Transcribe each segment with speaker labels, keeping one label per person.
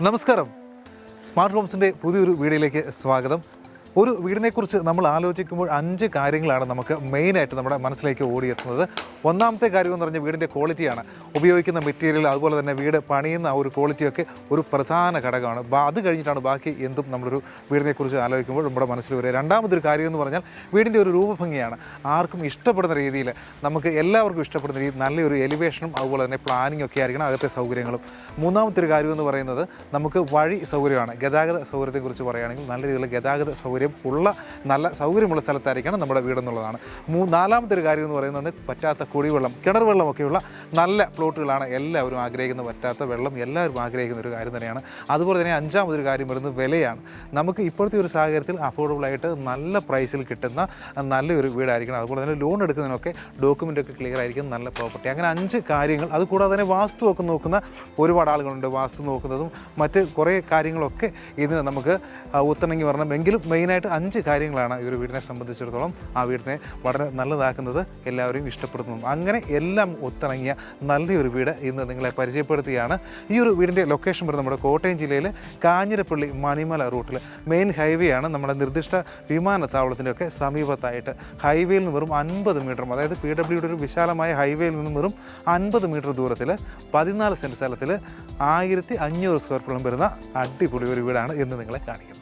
Speaker 1: നമസ്കാരം. സ്മാർട്ട് ഹോംസിൻ്റെ പുതിയൊരു വീഡിയോയിലേക്ക് സ്വാഗതം. ഒരു വീടിനെക്കുറിച്ച് നമ്മൾ ആലോചിക്കുമ്പോൾ 5 കാര്യങ്ങളാണ് നമുക്ക് മെയിനായിട്ട് നമ്മുടെ മനസ്സിലേക്ക് ഓടിയെത്തുന്നത്. ഒന്നാമത്തെ കാര്യം എന്ന് പറഞ്ഞാൽ വീടിൻ്റെ ക്വാളിറ്റിയാണ്. ഉപയോഗിക്കുന്ന മെറ്റീരിയൽ, അതുപോലെ തന്നെ വീട് പണിയുന്ന ആ ഒരു ക്വാളിറ്റിയൊക്കെ ഒരു പ്രധാന ഘടകമാണ്. അത് കഴിഞ്ഞിട്ടാണ് ബാക്കി എന്തും നമ്മളൊരു വീടിനെക്കുറിച്ച് ആലോചിക്കുമ്പോൾ നമ്മുടെ മനസ്സിൽ വരിക. രണ്ടാമതൊരു കാര്യം എന്ന് പറഞ്ഞാൽ വീടിൻ്റെ ഒരു രൂപഭംഗിയാണ്. ആർക്കും ഇഷ്ടപ്പെടുന്ന രീതിയിൽ, നമുക്ക് എല്ലാവർക്കും ഇഷ്ടപ്പെടുന്ന രീതിയിൽ നല്ലൊരു എലിവേഷനും അതുപോലെ തന്നെ പ്ലാനിങ് ഒക്കെ ആയിരിക്കണം, അകത്തെ സൗകര്യങ്ങളും. മൂന്നാമത്തെ ഒരു കാര്യം എന്ന് പറയുന്നത് നമുക്ക് വഴി സൗകര്യമാണ്. ഗതാഗത സൗകര്യത്തെക്കുറിച്ച് പറയുകയാണെങ്കിൽ നല്ല രീതിയിലുള്ള ഗതാഗത സൗകര്യം ഉള്ള നല്ല സൗകര്യമുള്ള സ്ഥലത്തായിരിക്കണം നമ്മുടെ വീടെന്നുള്ളതാണ്. നാലാമത്തെ ഒരു കാര്യം എന്ന് പറയുന്നത് പറ്റാത്ത കുടിവെള്ളം, കിണർ വെള്ളമൊക്കെയുള്ള നല്ല പ്ലോട്ടുകളാണ് എല്ലാവരും ആഗ്രഹിക്കുന്ന. പറ്റാത്ത വെള്ളം എല്ലാവരും ആഗ്രഹിക്കുന്ന ഒരു കാര്യം തന്നെയാണ്. അതുപോലെ തന്നെ അഞ്ചാമതൊരു കാര്യം വരുന്നത് വിലയാണ്. നമുക്ക് ഇപ്പോഴത്തെ ഒരു സാഹചര്യത്തിൽ അഫോർഡബിളായിട്ട് നല്ല പ്രൈസിൽ കിട്ടുന്ന നല്ലൊരു വീടായിരിക്കണം. അതുപോലെ തന്നെ ലോൺ എടുക്കുന്നതിനൊക്കെ ഡോക്യുമെൻ്റൊക്കെ ക്ലിയർ ആയിരിക്കും, നല്ല പ്രോപ്പർട്ടി. അങ്ങനെ 5 കാര്യങ്ങൾ. അതുകൂടാതെ തന്നെ വാസ്തുവൊക്കെ നോക്കുന്ന ഒരുപാട് ആളുകളുണ്ട്. വാസ്തു നോക്കുന്നതും മറ്റ് കുറേ കാര്യങ്ങളൊക്കെ ഇതിന് നമുക്ക് ഒത്തിണങ്ങി വരണമെങ്കിലും മെയിനായിട്ട് 5 കാര്യങ്ങളാണ് ഈ ഒരു വീടിനെ സംബന്ധിച്ചിടത്തോളം ആ വീടിനെ വളരെ നല്ലതാക്കുന്നത്, എല്ലാവരെയും ഇഷ്ടപ്പെടുന്നതും. അങ്ങനെ എല്ലാം ഒത്തിണങ്ങിയ നല്ലൊരു വീട് ഇന്ന് നിങ്ങളെ പരിചയപ്പെടുത്തുകയാണ്. ഈ ഒരു വീടിൻ്റെ ലൊക്കേഷൻ വരുന്നത് നമ്മുടെ കോട്ടയം ജില്ലയിൽ കാഞ്ഞിരപ്പള്ളി മണിമല റൂട്ടിൽ മെയിൻ ഹൈവേ ആണ്. നമ്മുടെ നിർദ്ദിഷ്ട വിമാനത്താവളത്തിൻ്റെയൊക്കെ സമീപത്തായിട്ട് ഹൈവേയിൽ നിന്ന് വെറും 50 മീറ്ററും, അതായത് PWD ഒരു വിശാലമായ ഹൈവേയിൽ നിന്നും വെറും 50 മീറ്റർ ദൂരത്തിൽ 14 സെൻറ്റ് സ്ഥലത്തിൽ 1500 സ്ക്വയർ ഫീറ്റോളം വരുന്ന അടിപൊളി ഒരു വീടാണ് എന്ന് നിങ്ങളെ കാണിക്കുന്നത്.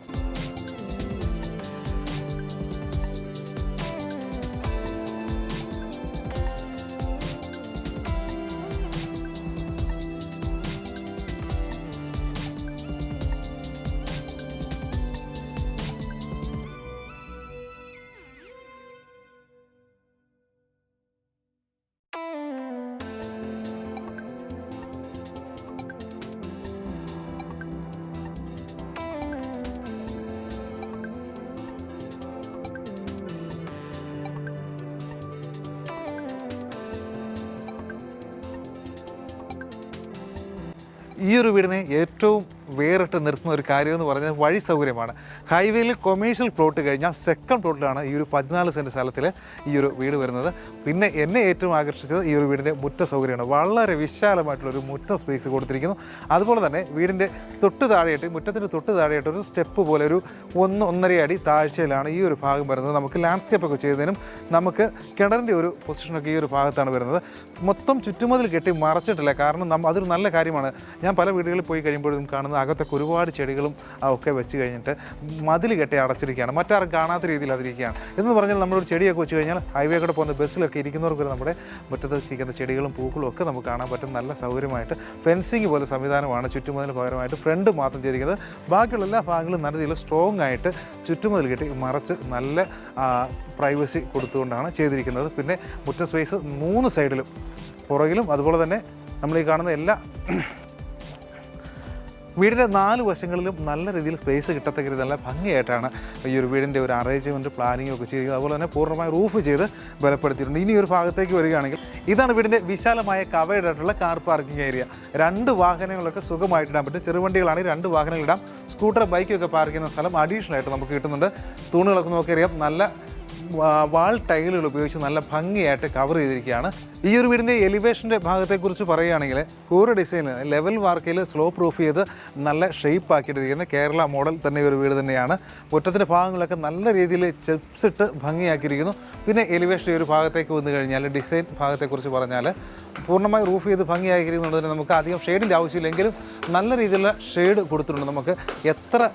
Speaker 1: ഈ ഒരു വീടിനെ ഏറ്റവും വേറിട്ട് നിർത്തുന്ന ഒരു കാര്യം എന്ന് പറഞ്ഞാൽ വഴി സൗകര്യമാണ്. ഹൈവേയിൽ കൊമേഴ്ഷ്യൽ പ്ലോട്ട് കഴിഞ്ഞാൽ സെക്കൻഡ് പ്ലോട്ടിലാണ് ഈ ഒരു 14 സെൻറ്റ് സ്ഥലത്തിൽ ഈ ഒരു വീട് വരുന്നത്. പിന്നെ എന്നെ ഏറ്റവും ആകർഷിച്ചത് ഈ ഒരു വീടിൻ്റെ മുറ്റ സൗകര്യമാണ്. വളരെ വിശാലമായിട്ടുള്ളൊരു മുറ്റ സ്പേസ് കൊടുത്തിരിക്കുന്നു. അതുപോലെ തന്നെ വീടിൻ്റെ തൊട്ട് താഴെയായിട്ട്, മുറ്റത്തിൻ്റെ തൊട്ട് താഴെയായിട്ട് ഒരു സ്റ്റെപ്പ് പോലെ ഒരു 1-1.5 അടി താഴ്ചയിലാണ് ഈ ഒരു ഭാഗം വരുന്നത്. നമുക്ക് ലാൻഡ്സ്കേപ്പൊക്കെ ചെയ്തതിനും നമുക്ക് കിണറിൻ്റെ ഒരു പൊസിഷനൊക്കെ ഈ ഒരു ഭാഗത്താണ് വരുന്നത്. മൊത്തം ചുറ്റുമതിൽ കെട്ടി മറച്ചിട്ടില്ല. കാരണം അതൊരു നല്ല കാര്യമാണ്. ഞാൻ പല വീടുകളിൽ പോയി കഴിയുമ്പോഴും കാണുന്ന അകത്തൊക്കെ ഒരുപാട് ചെടികളും ഒക്കെ വെച്ച് കഴിഞ്ഞിട്ട് മതിൽ കെട്ടി അടച്ചിരിക്കുകയാണ്, മറ്റാരും കാണാത്ത രീതിയിൽ അതിരിക്കുകയാണ്. എന്ന് പറഞ്ഞാൽ നമ്മളൊരു ചെടിയൊക്കെ വെച്ച് കഴിഞ്ഞാൽ ഹൈവേ കൂടെ പോകുന്ന ബസ്സിലൊക്കെ ഇരിക്കുന്നവർക്ക് നമ്മുടെ മുറ്റത്ത് ഇരിക്കുന്ന ചെടികളും പൂക്കളും ഒക്കെ നമുക്ക് കാണാൻ പറ്റും. നല്ല സൗകര്യമായിട്ട് ഫെൻസിങ് പോലെ സംവിധാനമാണ് ചുറ്റുമതിന് പകരമായിട്ട് ഫ്രണ്ട് മാത്രം ചെയ്തിരിക്കുന്നത്. ബാക്കിയുള്ള എല്ലാ ഭാഗങ്ങളും നല്ല രീതിയിൽ സ്ട്രോങ് ആയിട്ട് ചുറ്റുമതിൽ കെട്ടി മറച്ച് നല്ല പ്രൈവസി കൊടുത്തുകൊണ്ടാണ് ചെയ്തിരിക്കുന്നത്. പിന്നെ മുറ്റ സ്പേസ് 3 സൈഡിലും, പുറകിലും, അതുപോലെ തന്നെ നമ്മൾ ഈ കാണുന്ന എല്ലാ വീടിൻ്റെ 4 വശങ്ങളിലും നല്ല രീതിയിൽ സ്പേസ് കിട്ടത്തക്ക രീതിയിൽ നല്ല ഭംഗിയായിട്ടാണ് ഈ ഒരു വീടിൻ്റെ ഒരു അറേഞ്ച്മെൻറ്റ് പ്ലാനിങ് ഒക്കെ ചെയ്തിരിക്കുന്നത്. അതുപോലെ തന്നെ പൂർണ്ണമായി റൂഫ് ചെയ്ത് ബലപ്പെടുത്തിയിട്ടുണ്ട്. ഇനി ഒരു ഭാഗത്തേക്ക് വരികയാണെങ്കിൽ ഇതാണ് വീടിൻ്റെ വിശാലമായ കവേർഡ് ആയിട്ടുള്ള കാർ പാർക്കിംഗ് ഏരിയ. 2 വാഹനങ്ങളൊക്കെ സുഖമായിട്ടിടാൻ പറ്റും. ചെറുവണ്ടികളാണെങ്കിൽ 2 വാഹനങ്ങളിടാം. സ്കൂട്ടർ, ബൈക്കൊക്കെ പാർക്ക് ചെയ്യുന്ന സ്ഥലം അഡീഷണൽ ആയിട്ട് നമുക്ക് കിട്ടുന്നുണ്ട്. തൂണുകളൊക്കെ നോക്കിയറിയാം, നല്ല വാൾ ടൈലുകൾ ഉപയോഗിച്ച് നല്ല ഭംഗിയായിട്ട് കവർ ചെയ്തിരിക്കുകയാണ്. ഈ ഒരു വീടിൻ്റെ എലിവേഷൻ്റെ ഭാഗത്തെക്കുറിച്ച് പറയുകയാണെങ്കിൽ കൂറ് ഡിസൈനിൽ ലെവൽ വാർക്കയിൽ സ്ലോ പ്രൂഫ് ചെയ്ത് നല്ല ഷേപ്പ് ആക്കിയിട്ടിരിക്കുന്ന കേരള മോഡൽ തന്നെ ഒരു വീട് തന്നെയാണ്. മുറ്റത്തിൻ്റെ ഭാഗങ്ങളൊക്കെ നല്ല രീതിയിൽ ചെപ്സ് ഇട്ട് ഭംഗിയാക്കിയിരിക്കുന്നു. പിന്നെ എലിവേഷൻ്റെ ഒരു ഭാഗത്തേക്ക് വന്നു കഴിഞ്ഞാൽ ഡിസൈൻ ഭാഗത്തെക്കുറിച്ച് പറഞ്ഞാൽ പൂർണ്ണമായി റൂഫ് ചെയ്ത് ഭംഗിയാക്കിയിരിക്കുന്നതുകൊണ്ട് നമുക്ക് അധികം ഷെയ്ഡിൻ്റെ ആവശ്യമില്ലെങ്കിലും നല്ല രീതിയിലുള്ള ഷെയ്ഡ് കൊടുത്തിട്ടുണ്ട്. നമുക്ക് എത്ര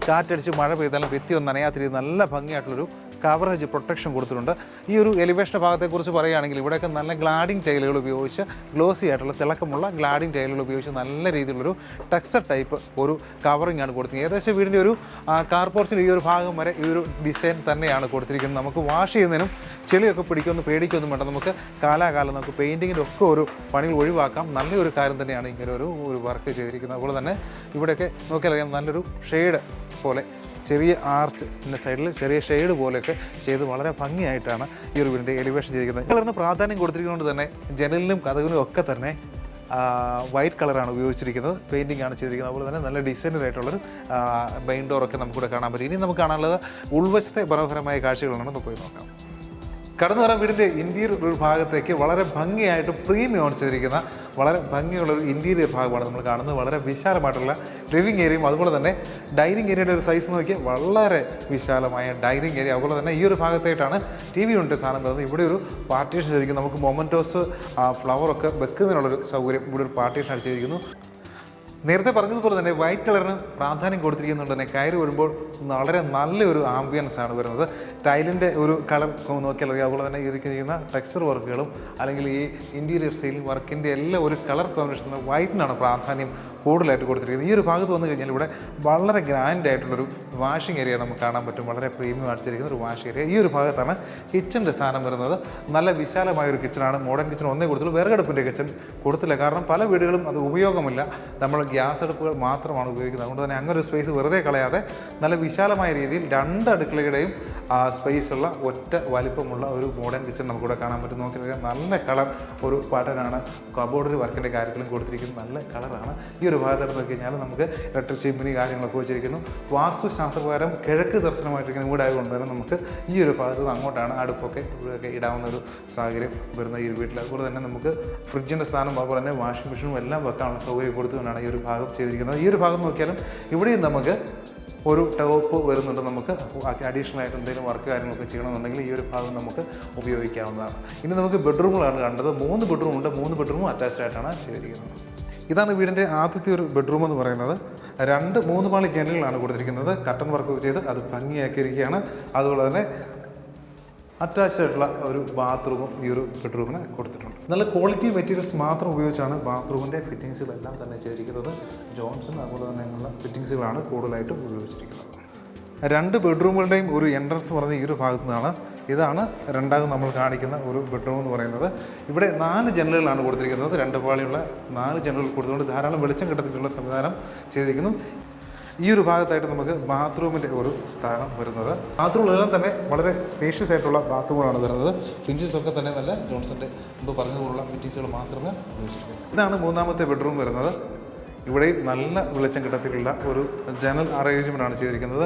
Speaker 1: കാറ്റടിച്ച് മഴ പെയ്താലും ഭിത്തിയൊന്നും നനയാത്ത രീതിയിൽ നല്ല ഭംഗിയായിട്ടുള്ളൊരു കവറേജ് പ്രൊട്ടക്ഷൻ കൊടുത്തിട്ടുണ്ട്. ഈ ഒരു എലിവേഷൻ ഭാഗത്തെക്കുറിച്ച് പറയുകയാണെങ്കിൽ ഇവിടെയൊക്കെ നല്ല ഗ്ലാഡിങ് ടൈലുകൾ ഉപയോഗിച്ച്, ഗ്ലോസി ആയിട്ടുള്ള തിളക്കമുള്ള ഗ്ലാഡിങ് ടൈലുകൾ ഉപയോഗിച്ച് നല്ല രീതിയിലുള്ളൊരു ടെക്സ്ചർ ടൈപ്പ് ഒരു കവറിംഗ് ആണ് കൊടുത്തിരിക്കുന്നത്. ഏകദേശം വീടിൻ്റെ ഒരു കാർ പോർച്ചിൽ ഈ ഒരു ഭാഗം വരെ ഈ ഒരു ഡിസൈൻ തന്നെയാണ് കൊടുത്തിരിക്കുന്നത്. നമുക്ക് വാഷ് ചെയ്യുന്നതിനും ചെളിയൊക്കെ പിടിക്കൊന്നും പേടിക്കൊന്നും വേണ്ട. നമുക്ക് കാലാകാലം നമുക്ക് പെയിൻറ്റിങ്ങിൻ്റെ ഒക്കെ ഒരു പണികൾ ഒഴിവാക്കാം. നല്ലൊരു കാര്യം തന്നെയാണ് ഇങ്ങനെ ഒരു വർക്ക് ചെയ്തിരിക്കുന്നത്. അതുപോലെ തന്നെ ഇവിടെയൊക്കെ നോക്കിയാൽ നല്ലൊരു ഷെയ്ഡ് പോലെ ചെറിയ ആർച്ച് പിന്നെ സൈഡിൽ ചെറിയ ഷെയ്ഡ് പോലെയൊക്കെ ചെയ്ത് വളരെ ഭംഗിയായിട്ടാണ് ഈ ഒരു വീടിൻ്റെ എലിവേഷൻ ചെയ്തിരിക്കുന്നത്. കളറിന് പ്രാധാന്യം കൊടുത്തിരിക്കുന്നതുകൊണ്ട് തന്നെ ജനലിനും കതകിനും ഒക്കെ തന്നെ വൈറ്റ് കളറാണ് ഉപയോഗിച്ചിരിക്കുന്നത്. പെയിൻറ്റിംഗ് ആണ് ചെയ്തിരിക്കുന്നത്. അതുപോലെ തന്നെ നല്ല ഡിസൈനഡ് ആയിട്ടുള്ളൊരു മെയിൻ ഡോറൊക്കെ നമുക്കിവിടെ കാണാൻ പറ്റും. ഇനി നമുക്ക് കാണാനുള്ളത് ഉൾവശത്തെ മനോഹരമായ കാഴ്ചകളാണ്. നമുക്ക് പോയി നോക്കാം. കടന്നു വരാൻ വീടിൻ്റെ ഇൻറ്റീരിയർ ഒരു ഭാഗത്തേക്ക് വളരെ ഭംഗിയായിട്ട് പ്രീമിയം ചെയ്തിരിക്കുന്ന വളരെ ഭംഗിയുള്ള ഒരു ഇൻറ്റീരിയർ ഭാഗമാണ് നമ്മൾ കാണുന്നത്. വളരെ വിശാലമായിട്ടുള്ള ലിവിങ് ഏരിയയും അതുപോലെ തന്നെ ഡൈനിങ് ഏരിയയുടെ ഒരു സൈസ് നോക്കിയാൽ വളരെ വിശാലമായ ഡൈനിങ് ഏരിയ. അതുപോലെ തന്നെ ഈ ഒരു ഭാഗത്തായിട്ടാണ് TV യൂണിറ്റ് സാധനം വരുന്നത്. ഇവിടെ ഒരു പാർട്ടീഷൻ ചെയ്തിരിക്കുന്നു. നമുക്ക് മൊമെൻറ്റോസ് ഫ്ലവറൊക്കെ വെക്കുന്നതിനുള്ളൊരു സൗകര്യം ഇവിടെ ഒരു പാർട്ടീഷൻ അടിച്ചിരിക്കുന്നു. നേരത്തെ പറഞ്ഞതുപോലെ തന്നെ വൈറ്റ് കളറിന് പ്രാധാന്യം കൊടുത്തിരിക്കുന്നുണ്ട് തന്നെ കയറി വരുമ്പോൾ വളരെ നല്ലൊരു ആംബിയൻസ് ആണ് വരുന്നത്. ടൈലിൻ്റെ ഒരു കളർ നോക്കിയാൽ അറിയാം. അതുപോലെ തന്നെ ഇരിക്കുന്ന ടെക്സ്ചർ വർക്കുകളും അല്ലെങ്കിൽ ഈ ഇൻറ്റീരിയർ സീലിംഗ് വർക്കിൻ്റെ എല്ലാം ഒരു കളർ കോമ്പിനേഷൻ വൈറ്റിനാണ് പ്രാധാന്യം കൂടുതലായിട്ട് കൊടുത്തിരിക്കുന്നത്. ഈ ഒരു ഭാഗത്ത് വന്നു കഴിഞ്ഞാൽ ഇവിടെ വളരെ ഗ്രാൻഡ് ആയിട്ടുള്ളൊരു വാഷിംഗ് ഏരിയ നമുക്ക് കാണാൻ പറ്റും. വളരെ പ്രീമിയം അടിച്ചിരിക്കുന്ന ഒരു വാഷിംഗ് ഏരിയ. ഈ ഒരു ഭാഗത്താണ് കിച്ചൻ്റെ സ്ഥാനം വരുന്നത്. നല്ല വിശാലമായ ഒരു കിച്ചണാണ്. മോഡേൺ കിച്ചൺ ഒന്നേ കൊടുത്തുള്ളൂ, വിറകടുപ്പിൻ്റെ കിച്ചൺ കൊടുത്തില്ല. കാരണം പല വീടുകളും അത് ഉപയോഗമില്ല, നമ്മൾ ഗ്യാസ് അടുപ്പുകൾ മാത്രമാണ് ഉപയോഗിക്കുന്നത്. അതുകൊണ്ട് തന്നെ അങ്ങനെ ഒരു സ്പേസ് വെറുതെ കളയാതെ നല്ല വിശാലമായ രീതിയിൽ 2 അടുക്കളയുടെയും സ്പേസുള്ള ഒറ്റ വലിപ്പമുള്ള ഒരു മോഡേൺ കിച്ചൺ നമുക്കിവിടെ കാണാൻ പറ്റും. നോക്കിയാൽ നല്ല കളർ ഒരു പാറ്റേണാണ് കബോർഡിൽ വർക്കിൻ്റെ കാര്യത്തിലും കൊടുത്തിരിക്കുന്നത്. നല്ല കളറാണ്. ഈ ഒരു ഭാഗത്ത് നോക്കി കഴിഞ്ഞാൽ നമുക്ക് ഇലക്ട്രിക് ചിമ്മിനി കാര്യങ്ങളൊക്കെ വെച്ചിരിക്കുന്നു. വാസ്തുശാസ്ത്രപ്രകാരം കിഴക്ക് ദർശനമായിട്ടിരിക്കുന്ന വീടായതുകൊണ്ട് തന്നെ നമുക്ക് ഈ ഒരു ഭാഗത്ത് നിന്ന് അങ്ങോട്ടാണ് അടുപ്പൊക്കെ ഇവിടെയൊക്കെ ഇടാവുന്ന ഒരു സാഹചര്യം വരുന്ന ഈ ഒരു വീട്ടിൽ. അതുപോലെ തന്നെ നമുക്ക് ഫ്രിഡ്ജിൻ്റെ സ്ഥാനം അതുപോലെ തന്നെ വാഷിംഗ് മെഷീനും എല്ലാം വെക്കാനുള്ള സൗകര്യം കൊടുത്തുകൊണ്ടാണ് ഈ ഒരു ഭാഗം ചെയ്തിരിക്കുന്നത്. ഈ ഒരു ഭാഗം നോക്കിയാലും ഇവിടെയും നമുക്ക് ഒരു ടോപ്പ് വരുന്നുണ്ട്. നമുക്ക് അഡീഷണൽ ആയിട്ട് എന്തെങ്കിലും വർക്ക് കാര്യങ്ങളൊക്കെ ചെയ്യണമെന്നുണ്ടെങ്കിൽ ഈ ഒരു ഭാഗം നമുക്ക് ഉപയോഗിക്കാവുന്നതാണ്. ഇനി നമുക്ക് ബെഡ്റൂമുകളാണ് കണ്ടത്. 3 ബെഡ്റൂമുണ്ട്. 3 ബെഡ്റൂമും അറ്റാച്ച്ഡ് ആയിട്ടാണ് ചെയ്തിരിക്കുന്നത്. ഇതാണ് വീടിൻ്റെ ആദ്യത്തെ ഒരു ബെഡ്റൂം എന്ന് പറയുന്നത്. 2-3 പാളി ജനലുകളാണ് കൊടുത്തിരിക്കുന്നത്. കർട്ടൻ വർക്ക് ചെയ്ത് അത് ഭംഗിയാക്കിയിരിക്കുകയാണ്. അതുപോലെ തന്നെ അറ്റാച്ച്ഡ് ആയിട്ടുള്ള ഒരു ബാത്റൂമും ഈ ഒരു ബെഡ്റൂമിന് കൊടുത്തിട്ടുണ്ട്. നല്ല ക്വാളിറ്റി മെറ്റീരിയൽസ് മാത്രം ഉപയോഗിച്ചാണ് ബാത്റൂമിൻ്റെ ഫിറ്റിങ്സുകളെല്ലാം തന്നെ ചെയ്തിരിക്കുന്നത്. ജോൺസൺ അതുപോലെ തന്നെയുള്ള ഫിറ്റിങ്സുകളാണ് കൂടുതലായിട്ടും ഉപയോഗിച്ചിരിക്കുന്നത്. 2 ബെഡ്റൂമുകളുടെയും ഒരു എൻട്രൻസ് പറയുന്നത് ഈ ഒരു ഭാഗത്തു നിന്നാണ്. ഇതാണ് രണ്ടാമത് നമ്മൾ കാണിക്കുന്ന ഒരു ബെഡ്റൂം എന്ന് പറയുന്നത്. ഇവിടെ 4 ജനലുകളാണ് കൊടുത്തിരിക്കുന്നത്. 2 പാളിയുള്ള 4 ജനലുകൾ കൊടുത്തുകൊണ്ട് ധാരാളം വെളിച്ചം കിട്ടത്തിലുള്ള സംവിധാനം ചെയ്തിരിക്കുന്നു. ഈ ഒരു ഭാഗത്തായിട്ട് നമുക്ക് ബാത്റൂമിൻ്റെ ഒരു സ്ഥാനം വരുന്നത്. ബാത്റൂമുകളെല്ലാം തന്നെ വളരെ സ്പേഷ്യസ് ആയിട്ടുള്ള ബാത്റൂമുകളാണ് വരുന്നത്. ഫിനിഷസ് ഒക്കെ തന്നെ നല്ല ജോൺസൻ്റെ മുമ്പ് പറഞ്ഞതുപോലുള്ള ഫിറ്റിങ്സുകൾ മാത്രമേ ഉപയോഗിച്ചിട്ടുള്ളൂ. ഇതാണ് 3ാമത്തെ ബെഡ്റൂം വരുന്നത്. ഇവിടെയും നല്ല വെളിച്ചം കിട്ടത്തിലുള്ള ഒരു ജനൽ അറേഞ്ച്മെൻ്റാണ് ചെയ്തിരിക്കുന്നത്.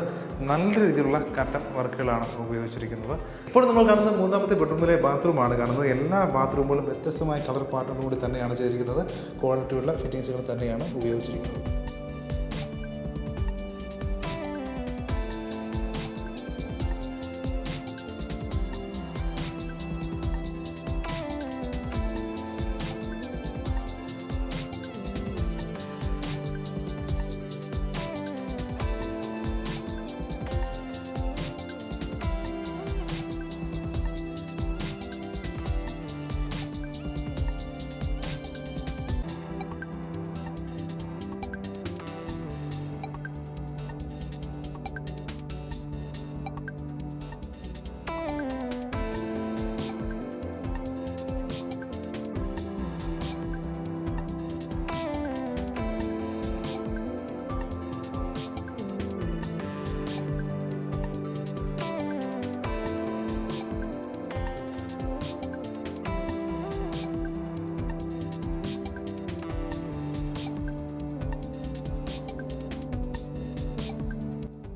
Speaker 1: നല്ല രീതിയിലുള്ള കട്ടൻ വർക്കുകളാണ് ഉപയോഗിച്ചിരിക്കുന്നത്. ഇപ്പോൾ നമ്മൾ കാണുന്നത് 3ാമത്തെ ബെഡ്റൂമിലെ ബാത്റൂമാണ് കാണുന്നത്. എല്ലാ ബാത്റൂമുകളും വ്യത്യസ്തമായ കളർ പാറ്റേണോടുകൂടി തന്നെയാണ് ചെയ്തിരിക്കുന്നത്. ക്വാളിറ്റിയുള്ള ഫിറ്റിങ്സുകൾ തന്നെയാണ് ഉപയോഗിച്ചിരിക്കുന്നത്.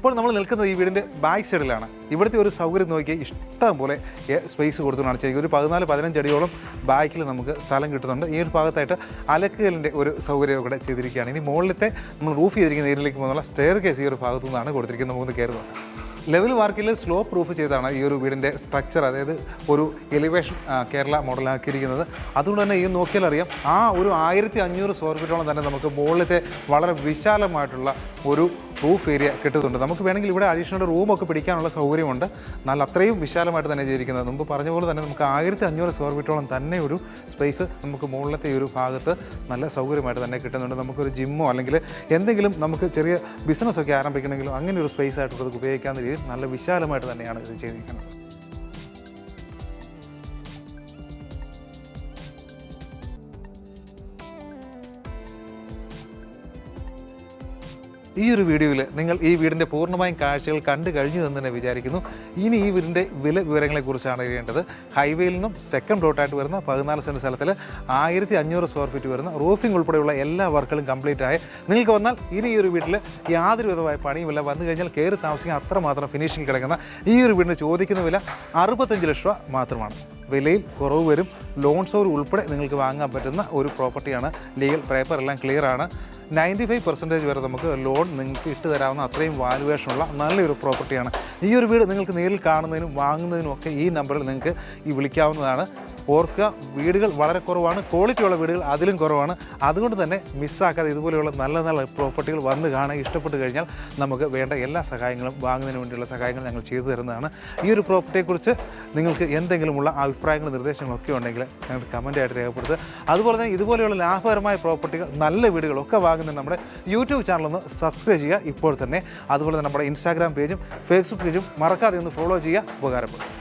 Speaker 1: ഇപ്പോൾ നമ്മൾ നിൽക്കുന്നത് ഈ വീടിൻ്റെ ബാക്ക് സൈഡിലാണ്. ഇവിടുത്തെ ഒരു സൗകര്യം നോക്കിയാൽ ഇഷ്ടം പോലെ സ്പേസ് കൊടുത്തുകൊണ്ടാണ് ചെയ്യുക. ഒരു 14-15 അടിയോളം ബാക്കിൽ നമുക്ക് സ്ഥലം കിട്ടുന്നുണ്ട്. ഈ ഒരു ഭാഗത്തായിട്ട് അലക്കുകലിൻ്റെ ഒരു സൗകര്യം ഇവിടെ ചെയ്തിരിക്കുകയാണ്. ഇനി മുകളിലത്തെ നമ്മൾ റൂഫ് ചെയ്തിരിക്കുന്ന ഏരിയയിലേക്ക് പോകുന്ന സ്റ്റെയർ കേസ് ഈ ഒരു ഭാഗത്തു നിന്നാണ് കൊടുത്തിരിക്കുന്നത്. നമുക്ക് കയറുന്നത് ലെവൽ വാർക്കിൽ സ്ലോ പ്രൂഫ് ചെയ്താണ് ഈ ഒരു വീടിൻ്റെ സ്ട്രക്ചർ, അതായത് ഒരു എലിവേഷൻ കേരള മോഡലാക്കിയിരിക്കുന്നത്. അതുകൊണ്ട് തന്നെ ഈ നോക്കിയാൽ അറിയാം ആ ഒരു 1500 സ്ക്വയർ ഫീറ്റോളം തന്നെ നമുക്ക് മുകളിലത്തെ വളരെ വിശാലമായിട്ടുള്ള ഒരു റൂഫ് ഏരിയ കിട്ടുന്നുണ്ട്. നമുക്ക് വേണമെങ്കിൽ ഇവിടെ അഡീഷണൽ റൂമൊക്കെ പിടിക്കാനുള്ള സൗകര്യമുണ്ട്. എന്നാൽ അത്രയും വിശാലമായിട്ട് തന്നെ ചെയ്തിരിക്കുന്നത്. മുമ്പ് പറഞ്ഞ പോലെ തന്നെ നമുക്ക് 1500 സ്ക്വയർ ഫീറ്റോളം തന്നെ ഒരു സ്പേസ് നമുക്ക് മുകളിലത്തെ ഈ ഒരു ഭാഗത്ത് നല്ല സൗകര്യമായിട്ട് തന്നെ കിട്ടുന്നുണ്ട്. നമുക്കൊരു ജിമ്മോ അല്ലെങ്കിൽ എന്തെങ്കിലും നമുക്ക് ചെറിയ ബിസിനസ്സൊക്കെ ആരംഭിക്കണമെങ്കിലും അങ്ങനെ ഒരു സ്പേസ് ആയിട്ട് ഉപയോഗിക്കാവുന്ന രീതിയിൽ നല്ല വിശാലമായിട്ട് തന്നെയാണ് ഇത് ചെയ്തിരിക്കുന്നത്. ഈ ഒരു വീഡിയോയിൽ നിങ്ങൾ ഈ വീടിൻ്റെ പൂർണ്ണമായും കാഴ്ചകൾ കണ്ടു കഴിഞ്ഞു എന്ന് തന്നെ വിചാരിക്കുന്നു. ഇനി ഈ വീടിൻ്റെ വില വിവരങ്ങളെക്കുറിച്ചാണ് അറിയേണ്ടത്. ഹൈവേയിൽ നിന്നും സെക്കൻഡ് പ്ലോട്ടായിട്ട് വരുന്ന 14 സെൻറ്റ് സ്ഥലത്തിൽ 1500 സ്ക്വയർ ഫീറ്റ് വരുന്ന റൂഫിംഗ് ഉൾപ്പെടെയുള്ള എല്ലാ വർക്കുകളും കംപ്ലീറ്റ് ആയി നിങ്ങൾക്ക് വന്നാൽ ഇനി ഈ ഒരു വീട്ടിൽ യാതൊരു വിധമായ പണിയുമില്ല. വന്നു കഴിഞ്ഞാൽ കയറി താമസിക്കാൻ അത്രമാത്രം ഫിനിഷിംഗ് കിടക്കുന്ന ഈ ഒരു വീടിന് ചോദിക്കുന്ന വില 65 ലക്ഷം രൂപ മാത്രമാണ്. വിലയിൽ കുറവ് വരും. ലോൺ സൗകര്യം ഉൾപ്പെടെ നിങ്ങൾക്ക് വാങ്ങാൻ പറ്റുന്ന ഒരു പ്രോപ്പർട്ടിയാണ്. ലീഗൽ പേപ്പർ എല്ലാം ക്ലിയർ ആണ്. 95% വരെ നമുക്ക് ലോൺ നിങ്ങൾക്ക് ഇട്ട് തരാവുന്ന അത്രയും വാല്യുവേഷനുള്ള നല്ലൊരു പ്രോപ്പർട്ടിയാണ്. ഈ ഒരു വീട് നിങ്ങൾക്ക് നേരിൽ കാണുന്നതിനും വാങ്ങുന്നതിനും ഒക്കെ ഈ നമ്പറിൽ നിങ്ങൾക്ക് വിളിക്കാവുന്നതാണ്. ഓർക്കുക, വീടുകൾ വളരെ കുറവാണ്, ക്വാളിറ്റിയുള്ള വീടുകൾ അതിലും കുറവാണ്. അതുകൊണ്ട് തന്നെ മിസ്സാക്കാതെ ഇതുപോലെയുള്ള നല്ല നല്ല പ്രോപ്പർട്ടികൾ വന്ന് കാണാൻ ഇഷ്ടപ്പെട്ട് കഴിഞ്ഞാൽ നമുക്ക് വേണ്ട എല്ലാ സഹായങ്ങളും വാങ്ങുന്നതിന് വേണ്ടിയുള്ള സഹായങ്ങൾ ഞങ്ങൾ ചെയ്തു തരുന്നതാണ്. ഈ ഒരു പ്രോപ്പർട്ടിയെക്കുറിച്ച് നിങ്ങൾക്ക് എന്തെങ്കിലുമുള്ള അഭിപ്രായങ്ങളും നിർദ്ദേശങ്ങളൊക്കെ ഉണ്ടെങ്കിൽ ഞങ്ങൾ കമൻറ്റായിട്ട് രേഖപ്പെടുത്തുക. അതുപോലെ തന്നെ ഇതുപോലെയുള്ള ലാഭകരമായ പ്രോപ്പർട്ടികൾ നല്ല വീടുകളൊക്കെ വാങ്ങുന്നതിന് നമ്മുടെ യൂട്യൂബ് ചാനലൊന്ന് സബ്സ്ക്രൈബ് ചെയ്യുക ഇപ്പോൾ തന്നെ. അതുപോലെ തന്നെ നമ്മുടെ ഇൻസ്റ്റാഗ്രാം പേജും ഫേസ്ബുക്ക് പേജും മറക്കാതെ ഒന്ന് ഫോളോ ചെയ്യുക. ഉപകാരപ്പെടും.